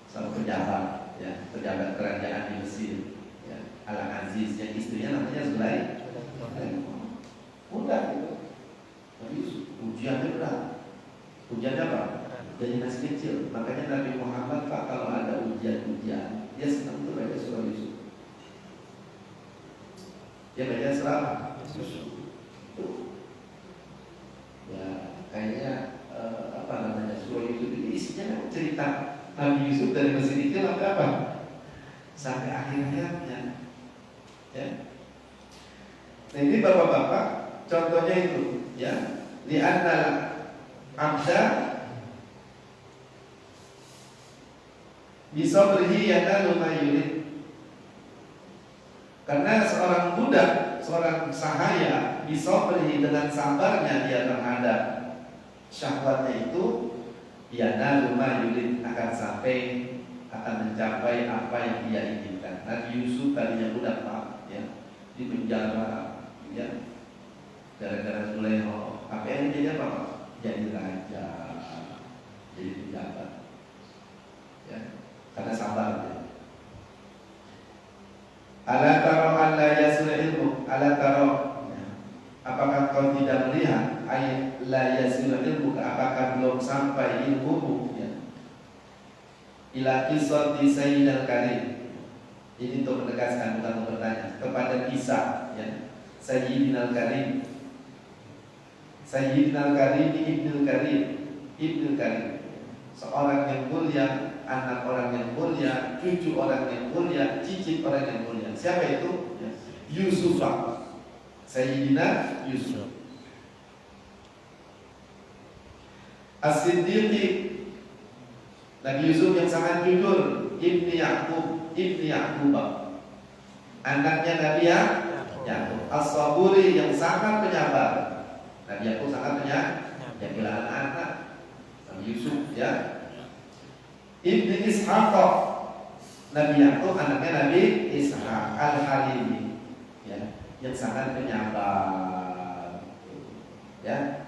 sama pejabat. Ya, pejabat kerajaan di Mesir, ya, Al-Aziz Aziz, yang istrinya namanya Zulaikha. Mudah gitu. Tapi ujiannya berat. Ujiannya apa? Jadi masih kecil. Makanya Nabi Muhammad Pak kalau ada ujian-ujian, dia senang tuh baca surah Yusuf. Dia baca surah apa? Yusuf. Ya kayaknya apa namanya surah Yusuf ini isinya kan cerita Nabi Yusuf dari masih kecil sampai apa? Sampai akhir hayatnya. Ya. Nah ini bapak-bapak contohnya itu ya. Li'anna abda bisabrihi yanalu ma yurid. Karena seorang budak, seorang sahaya bisabrihi dengan sabarnya dia terhadap syahwatnya itu yanalu ma yurid, akan mencapai apa yang dia inginkan. Nabi Yusuf tadinya budak Pak, ya, di penjara, ya, gara-gara Zulaikha. Apa yang dia jadi apa? Jadi raja, jadi pejabat, ya, karena sabar dia. Ala taro alla yasul ilmu, ala taro, apakah kau tidak melihat ayat la yasul ilmu, apakah belum sampai ilmumu, ya, ila qissati sayyidil karim. Ini untuk menegaskan, bukan untuk bertanya, kepada kisah, ya, Sayyidina Al-Karim. Sayyidina Al-Karim, Ibnul Karim, seorang yang mulia, anak orang yang mulia, cucu orang yang mulia, cicit orang yang mulia. Siapa itu? Ya. Yusuf, Sayyidina Yusuf As-Siddiqi, Nabi Yusuf yang sangat jujur, Ibni Ya'qub, anaknya Nabi Ya'qub. As-Saburi, yang sangat penyabar. Nabi Ya'qub sangat penyabar, yang kehilangan anak. Nabi Yusuf, ya. Ibni Ishaq, Nabi Ya'qub anaknya Nabi Ishaq. Al-Halimi, ya, yang sangat penyabar, ya.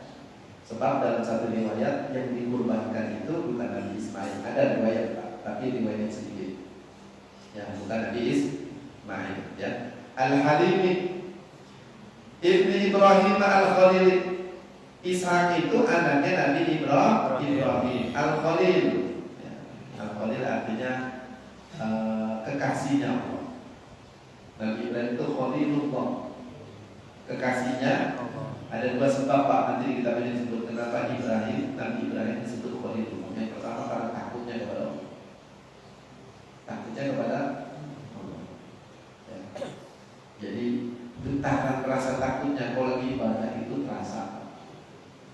Sebab dalam satu riwayat yang dikurbankan itu bukan Nabi Ismail. Ada riwayat Pak, tapi riwayatnya sedikit, ya, bukan Nabi Ismail, ya. Al-Halimi Ibni Ibrahim Al-Khalil. Ishak itu anaknya Nabi Ibrahim Al-Khalil, ya. Al-Khalil artinya kekasihnya Allah. Nabi Ibrahim itu Khalilullah, kekasihnya. Ada dua sebab Pak, nanti kita akan disebut kenapa Nabi Ibrahim disebut Khalilullah. Yang pertama karena takutnya kepada Allah. Takutnya kepada Allah, ya. Jadi getaran rasa takutnya kalau lagi ibadah itu terasa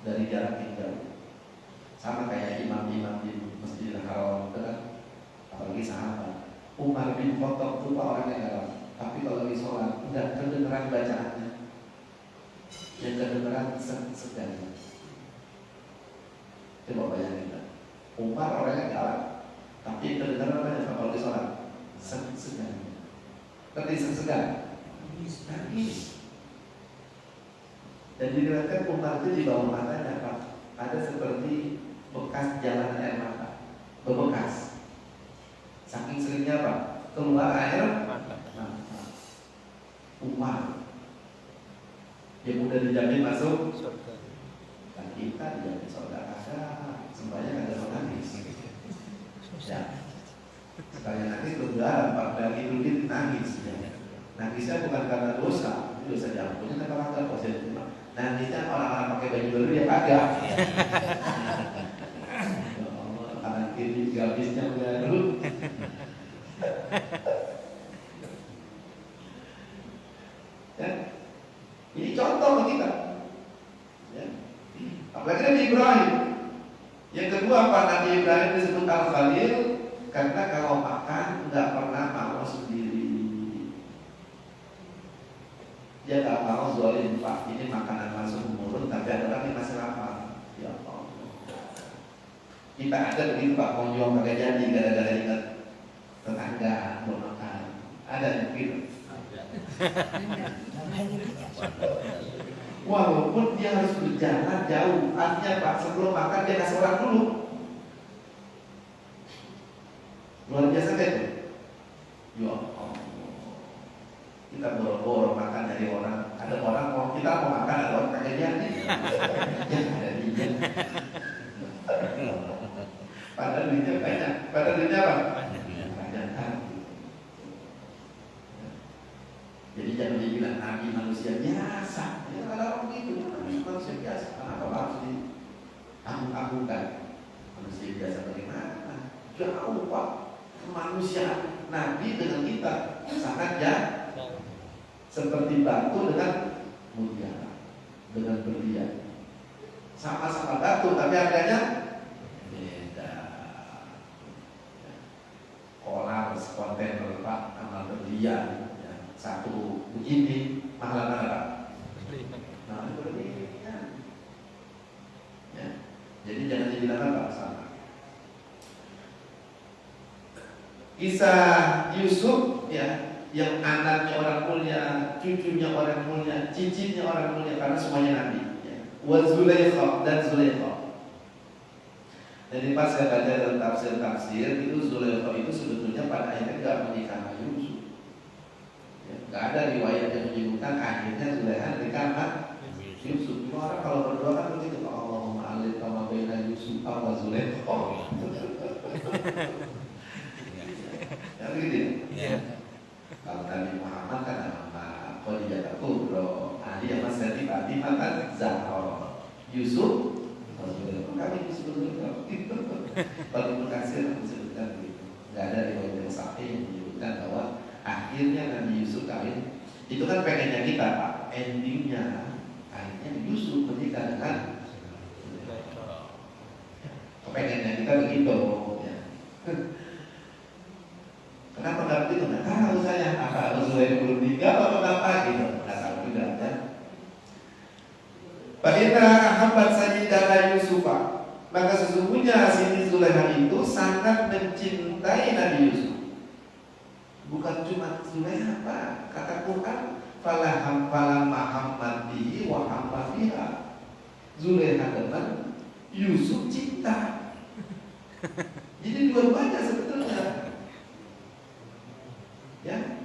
dari jarak yang jauh. Sama kayak imam-imam di Masjidil Haram, kan? Apalagi sahabat. Umar bin Khattab itu orang yang galak, tapi kalau lagi sholat udah kedengeran bacaannya, yang kedengeran segan. Coba bayangin, Umar orangnya galak, tapi kedengeran banyak kalau lagi sholat segan. Ngerti segan? Nangis. Dan diriwayatkan Umar itu di bawah matanya Pak, ada seperti bekas jalan air mata, bebekas. Saking seringnya Pak, keluar air mata. Umar yang udah dijamin masuk surga. Dan kita dijamin surga, ada sembahyang, ada menangis. Ya, sekalian nangis berdoa, Pak, dari dulu nangis. Ya. Nangisnya bukan karena dosa, itu dosa diampuni kan orang nggak positif. Nangisnya orang-orang pakai baju baru dia kagak. Ya Allah, kanan kiri gabisnya baru. Ya, ini contoh bagi kita. Ya. Apalagi Nabi Ibrahim. Yang kedua Pak, Nabi Ibrahim disebut Al-Khalil karena kalau makan nggak pernah mau sendiri. Dia tak mau zalim Pak, ini makanan masuk mulut tapi ada orang yang masih lapar. Ya Allah. Kita ada begitu Pak, konjong pakai jadi gara-gara ingat tetangga mau makan. Ada yang begitu. Walaupun dia harus berjalan jauh, artinya Pak, sebelum makan dia kasih orang dulu. Luar biasa kan itu? Ya Allah. Kita boro-boro makan dari orang. Ada orang mau kita mau makan, ada orang pakai jadi. Ya ada dia. Padahal duitnya banyak. Padahal duitnya apa? Banyak kan. Jadi jangan dibilang nabi manusia biasa. Ya kalau orang begitu, nabi manusia biasa. Kenapa harus diagung-agungkan? Manusia biasa bagaimana? Jauh Pak. Kemanusiaan nabi dengan kita sangat jauh. Seperti batu dengan mutiara, dengan berlian. Sama-sama batu, tapi harganya beda. Kolam sekontainer Pak, sama berlian. Satu begini, mahal mana Pak? Nah, berlian. Ya. Jadi jangan dibilang apa sama. Kisah Yusuf ya, yang anaknya orang mulia, cucunya orang mulia, cicitnya orang mulia, karena semuanya nabi. Ya. Wa Zulaikha dan Zulaikha. Jadi pas saya baca dalam tafsir itu Zulaikha itu sebetulnya pada akhirnya tidak menikah Yusuf. Ya, gak ada riwayat yang menyebutkan akhirnya Zulaikha menikah Yusuf. Cuma orang kalau berdoa kan begitu, Allahumma alif kama baina Yusuf wa Zulaikha. Ya begitu ya. Kalau Nabi Muhammad kan nama Khadijah Kubro, Ali sama Siti Fatimah kan Zahra, Yusuf kami disebutkan itu. Kalau Ibnu Katsir disebutkan begitu. Nggak ada riwayat yang sahih yang menyebutkan bahwa akhirnya Nabi Yusuf kawin. Itu kan pengennya kita Pak, endingnya akhirnya Yusuf menikah dengan pengennya kita begitu ya. Kenapa nggak begitu? Nggak tahu saya. Apa Zulaikha belum nikah atau apa gitu? Nggak tahu juga ya. Bagaimana Ahmad Sayyidana Yusufa? Maka sesungguhnya Siti Zulaikha itu sangat mencintai Nabi Yusuf. Bukan cuma Zulaikha Pak. Kata Quran, falamma hammat bihi wa hamma biha. Zulaikha depan, Yusuf cinta. Jadi dua-duanya sebetulnya. Ya,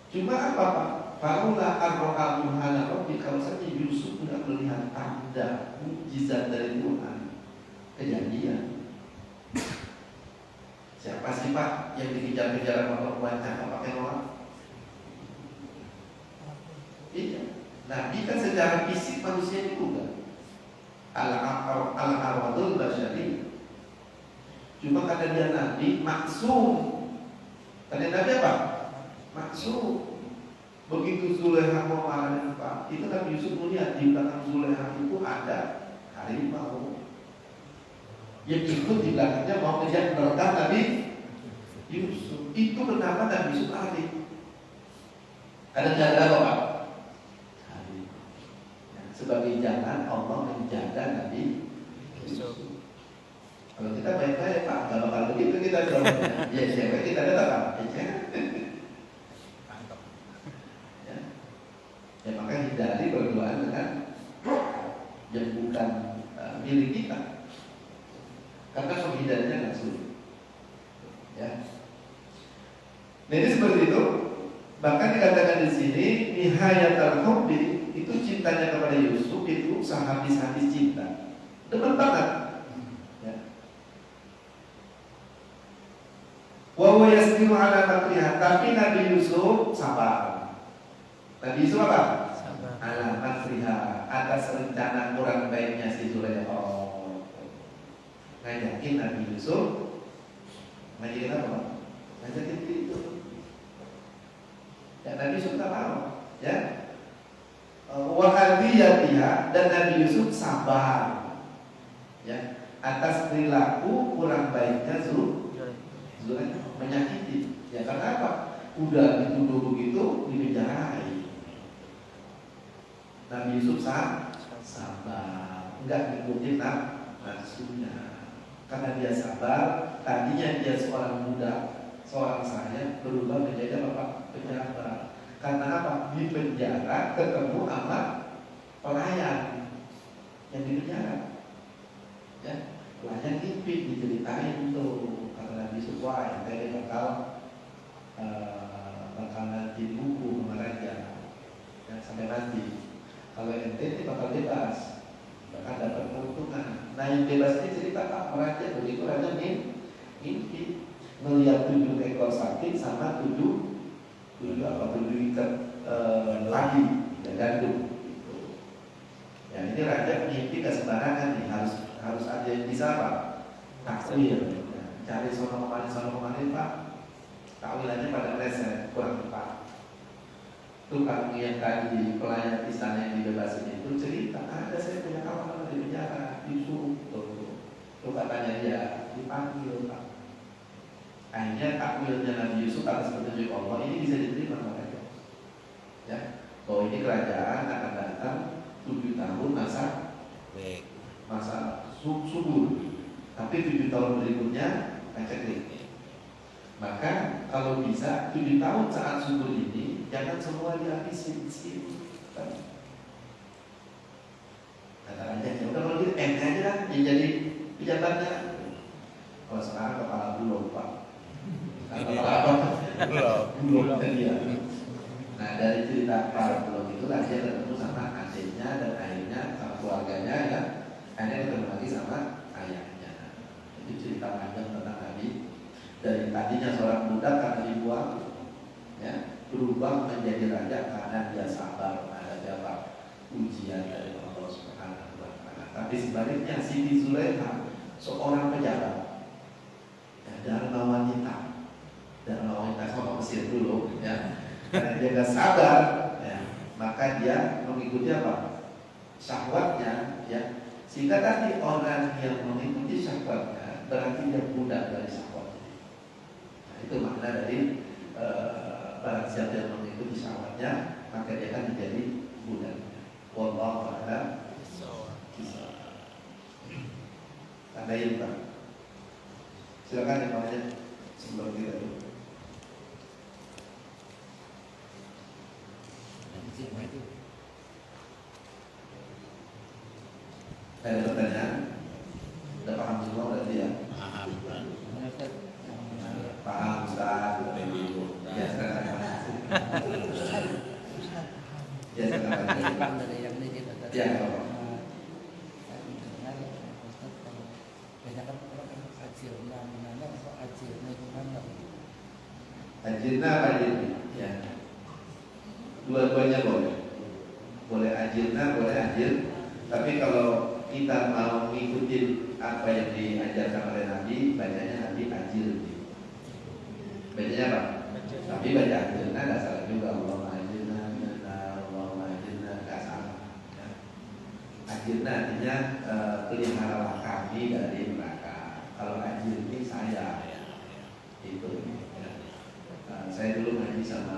cuma apa Pak? Faula arro'a burhana rabbi, kalau saja Yusuf sudah melihat tanda mukjizat dari Tuhan, kejadian. Siapa sih Pak yang dikejar-kejar sama perempuannya pakai orang? Iya, Nabi kan secara fisik manusia juga. Al-arwadul basyari. Cuma karena dia Nabi maksum. Karena Nabi apa? Maksum. Begitu Zulaikha mau marah Pak, itu kan Yusuf melihat di belakang Zulaikha itu ada harimau. Yang ikut di belakangnya mau kejar merekam Nabi Yusuf. Itu kenapa Nabi Yusuf lari? Karena jaga apa Pak? Sebagai jalan Allah menjaga Nabi Yusuf. Kalau kita baik-baik Pak, nggak bakal begitu kita jawabnya. Ya siapa kita ada Pak? Ya maka hindari berduaan dengan yang bukan milik kita, karena menghindarinya nggak sulit. Ya. Nah ini seperti itu. Bahkan dikatakan di sini nihayatul hubbi, itu cintanya kepada Yusuf itu sehabis-habis cinta, demen banget. Wa yasbiru ala makriha, tapi Nabi Yusuf sabar. Nabi Yusuf apa? Sabar. Ala makriha, atas rencana kurang baiknya si Zulaikha. Ngajakin Nabi Yusuf, ngajakin apa? Ngajakin itu. Ya Nabi Yusuf tak mau, ya. Wa hadiyatiha, dan Nabi Yusuf sabar, ya, atas perilaku kurang baiknya Zulaikha, menyakiti. Ya karena apa? Udah dituduh begitu, dipenjarai. Nabi Yusuf sabar, enggak ngikutin nafsunya. Karena dia sabar, tadinya dia seorang muda, seorang saya berubah menjadi apa? Pejabat. Karena apa? Di penjara ketemu sama pelayan yang di penjara. Ya, pelayan ngimpi, diceritain tuh. Nabi Yusuf, wah yang tadi bakal nanti buku bebas, bahkan dapat keuntungan. Nah yang bebas ini cerita Pak Raja, begitu Raja mimpi melihat 7 ekor sapi sama 7 ikat padi dan gandum. Ya ini Raja mimpi ke sembarangan nih, harus ada yang bisa Pak takwil. Cari sono kemarin Pak, takwilannya pada meleset, kurang tepat. Tukang yang tadi pelayan istana yang dibebasin itu cerita, ada saya punya kawan di penjara, Yusuf. Tuh katanya dia dipanggil Pak. Akhirnya takwilnya Nabi Yusuf atas petunjuk Allah ini bisa diterima makanya. Ya, bahwa ini kerajaan akan datang 7 tahun masa subur, tapi 7 tahun berikutnya paceklik. Maka kalau bisa 7 tahun saat subur ini jangan semua dihabisin di sini. Kata Raja, ya udah kalau gitu aja lah yang jadi pejabatnya. Kalau sekarang kepala bulog Pak. Kepala apa? Bulog tadi ya. Nah dari cerita para bulog itu Raja ketemu sama adiknya dan akhirnya sama keluarganya ya. Akhirnya ketemu lagi sama ayahnya. Itu cerita panjang tentang Nabi. Dari tadinya seorang budak karena dibuang, ya, berubah menjadi raja karena dia sabar, ada dapat ujian dari Allah Subhanahu wa Ta'ala. Tapi sebaliknya Siti Zulaikha seorang pejabat, ya, dharma wanita sama Mesir dulu, ya, karena dia gak sabar, ya, maka dia mengikuti apa? Syahwatnya, ya, sehingga tadi orang yang mengikuti syahwatnya berarti dia budak dari syahwat. Itu makna dari barang siapa yang mengikuti syahwatnya maka dia akan menjadi budak. Wallahu a'lam bishawab. Tandain Pak. Silakan yang namanya sebelum kita dulu. Ada pertanyaan? Sudah paham semua berarti ya? Paham Ustaz, ya sekarang ya sekarang ya ajirna apa ajirni? Ya, dua-duanya boleh ajirna, boleh ajir. Tapi kalau kita mau ngikutin apa yang diajarkan oleh Nabi, bacanya Nabi ajir. Bacanya apa? Tapi baca ajirna gak salah juga. Allahumma ajirna gak salah ya. Ajirna artinya peliharalah kami dari neraka. Kalau ajir ini saya itu ya. Saya dulu ngaji sama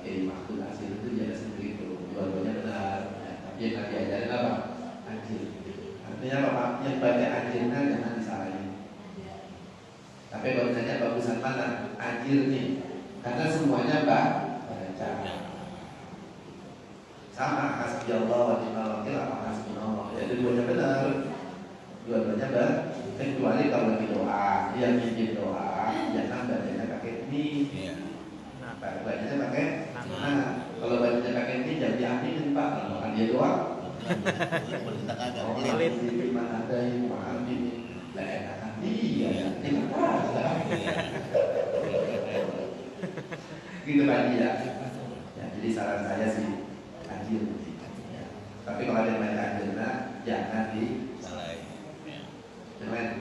Kiai Mahfud Asir itu dia sendiri itu dua-duanya benar ya. Tapi yang Nabi ajarin apa? Ajir artinya apa Pak? Yang baca ajirna jangan disalahin. Tapi bacanya bagusan mana? Ajir nih. Karena semuanya baca. Sama hasbi Allah wa ni'mal wakil apa hasbunallah. Ya dua-duanya benar. Dua-duanya benar. Kecuali kalau lagi doa, dia mimpin doa, jangan bacanya pakai ini. Bacanya pakai kalau bacanya pakai ini jadi amin Pak. Kalau kan dia doa. Mana ada yang paham ini? Iya, gitu Pak ya. Jadi saran saya sih ajir. Ya. Tapi kalau ada yang baca ajirna jangan disalahin. Jangan.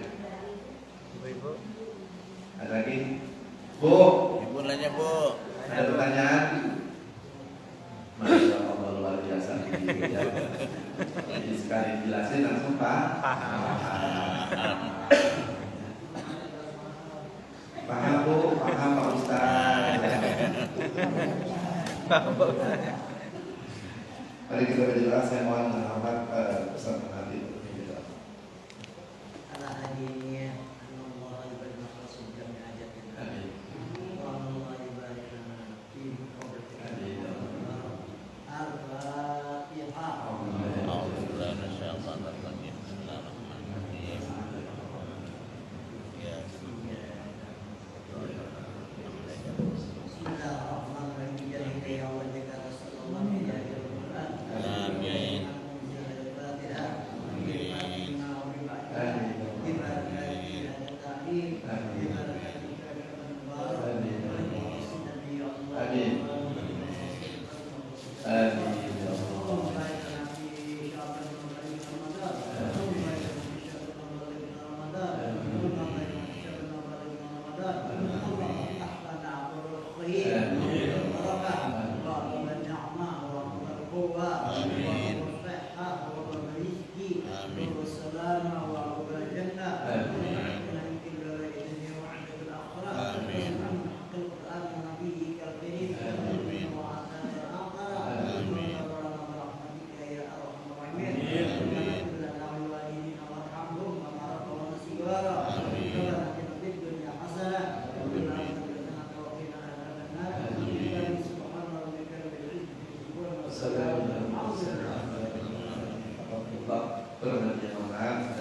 Ibu. Ada lagi? Bu. Ibu nanya Bu. Ada pertanyaan? Masya Allah luar biasa. Jadi sekali jelasin langsung paham. Paham Bu, paham Pak Ustaz. Mari kita berdoa. Saya mohon menghormat pesan nanti. berkenyamanan